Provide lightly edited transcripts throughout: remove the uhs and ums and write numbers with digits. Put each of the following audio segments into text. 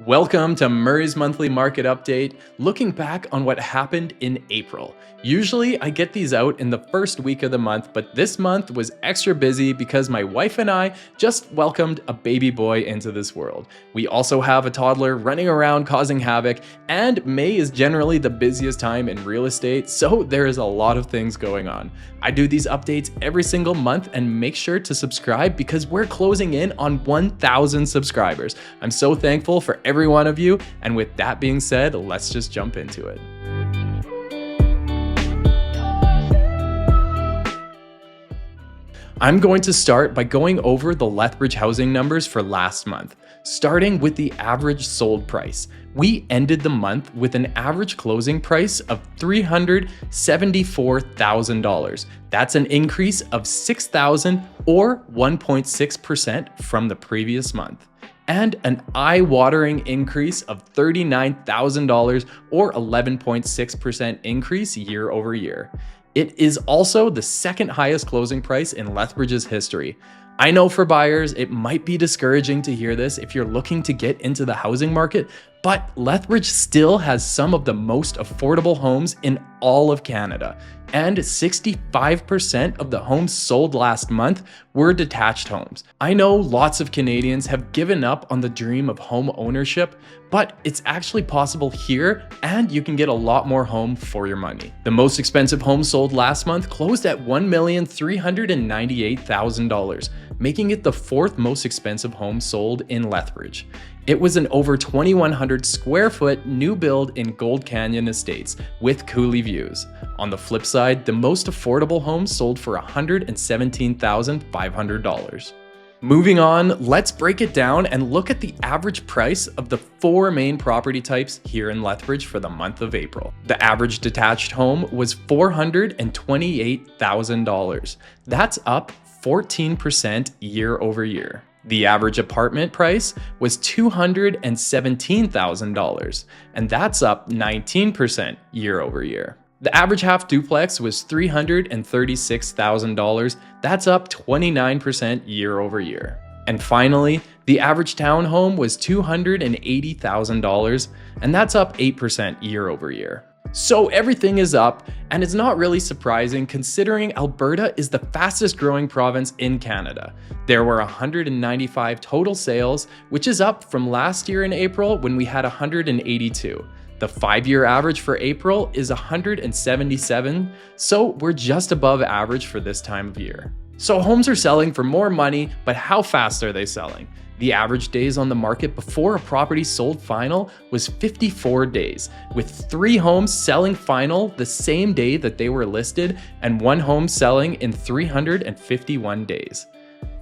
Welcome to Murray's Monthly Market Update, looking back on what happened in April. Usually I get these out in the first week of the month, but this month was extra busy because my wife and I just welcomed a baby boy into this world. We also have a toddler running around causing havoc, and May is generally the busiest time in real estate, so there is a lot of things going on. I do these updates every single month, and make sure to subscribe because we're closing in on 1,000 subscribers. I'm so thankful for every one of you, and with that being said, let's just jump into it. I'm going to start by going over the Lethbridge housing numbers for last month, starting with the average sold price. We ended the month with an average closing price of $374,000. That's an increase of $6,000 or 1.6% from the previous month, and an eye-watering increase of $39,000 or 11.6% increase year over year. It is also the second highest closing price in Lethbridge's history. I know for buyers, it might be discouraging to hear this if you're looking to get into the housing market, but Lethbridge still has some of the most affordable homes in all of Canada, and 65% of the homes sold last month were detached homes. I know lots of Canadians have given up on the dream of home ownership, but it's actually possible here, and you can get a lot more home for your money. The most expensive home sold last month closed at $1,398,000, making it the fourth most expensive home sold in Lethbridge. It was an over 2,100 square foot new build in Gold Canyon Estates with coulee views. On the flip side, the most affordable home sold for $117,500. Moving on, let's break it down and look at the average price of the four main property types here in Lethbridge for the month of April. The average detached home was $428,000. That's up 14% year over year. The average apartment price was $217,000, and that's up 19% year over year. The average half duplex was $336,000. That's up 29% year over year. And finally, the average townhome was $280,000, and that's up 8% year over year. So everything is up, and it's not really surprising considering Alberta is the fastest growing province in Canada. There were 195 total sales, which is up from last year in April when we had 182. The 5-year average for April is 177, so we're just above average for this time of year. So homes are selling for more money, but how fast are they selling? The average days on the market before a property sold final was 54 days, with 3 homes selling final the same day that they were listed and 1 home selling in 351 days.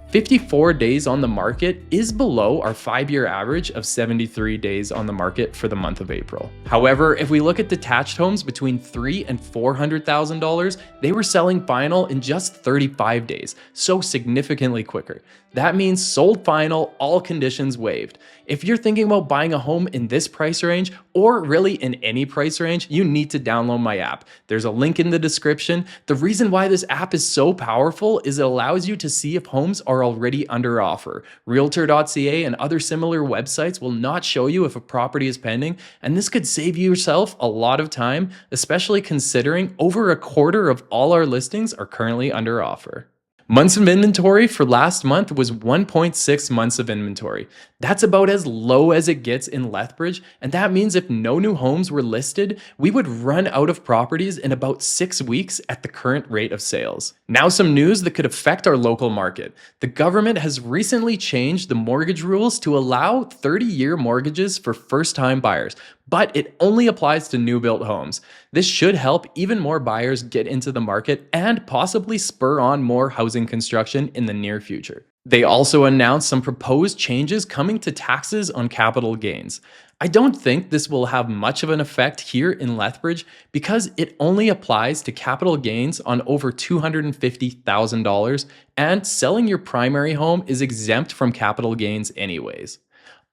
54 days on the market is below our 5-year average of 73 days on the market for the month of April. However, if we look at detached homes between $300,000 and $400,000, they were selling final in just 35 days, so significantly quicker. That means sold final, all conditions waived. If you're thinking about buying a home in this price range, or really in any price range, you need to download my app. There's a link in the description. The reason why this app is so powerful is it allows you to see if homes are already under offer. REALTOR.ca and other similar websites will not show you if a property is pending, and this could save yourself a lot of time, especially considering over a quarter of all our listings are currently under offer. Months of inventory for last month was 1.6 months of inventory. That's about as low as it gets in Lethbridge, and that means if no new homes were listed, we would run out of properties in about 6 weeks at the current rate of sales. Now some news that could affect our local market. The government has recently changed the mortgage rules to allow 30-year mortgages for first-time buyers, but it only applies to new-built homes. This should help even more buyers get into the market and possibly spur on more housing construction in the near future. They also announced some proposed changes coming to taxes on capital gains. I don't think this will have much of an effect here in Lethbridge because it only applies to capital gains on over $250,000, and selling your primary home is exempt from capital gains anyways.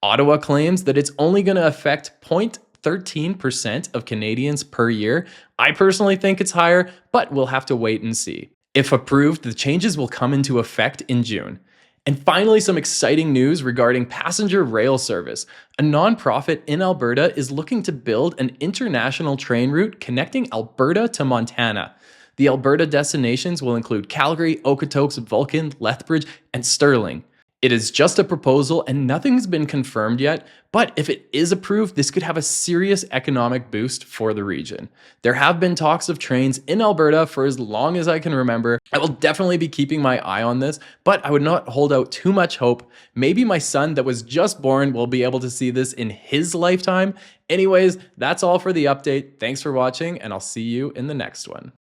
Ottawa claims that it's only going to affect 0.13% of Canadians per year. I personally think it's higher, but we'll have to wait and see. If approved, the changes will come into effect in June. And finally, some exciting news regarding passenger rail service. A nonprofit in Alberta is looking to build an international train route connecting Alberta to Montana. The Alberta destinations will include Calgary, Okotoks, Vulcan, Lethbridge, and Stirling. It is just a proposal and nothing's been confirmed yet, but if it is approved, this could have a serious economic boost for the region. There have been talks of trains in Alberta for as long as I can remember. I will definitely be keeping my eye on this, but I would not hold out too much hope. Maybe my son that was just born will be able to see this in his lifetime. Anyways, that's all for the update. Thanks for watching, and I'll see you in the next one.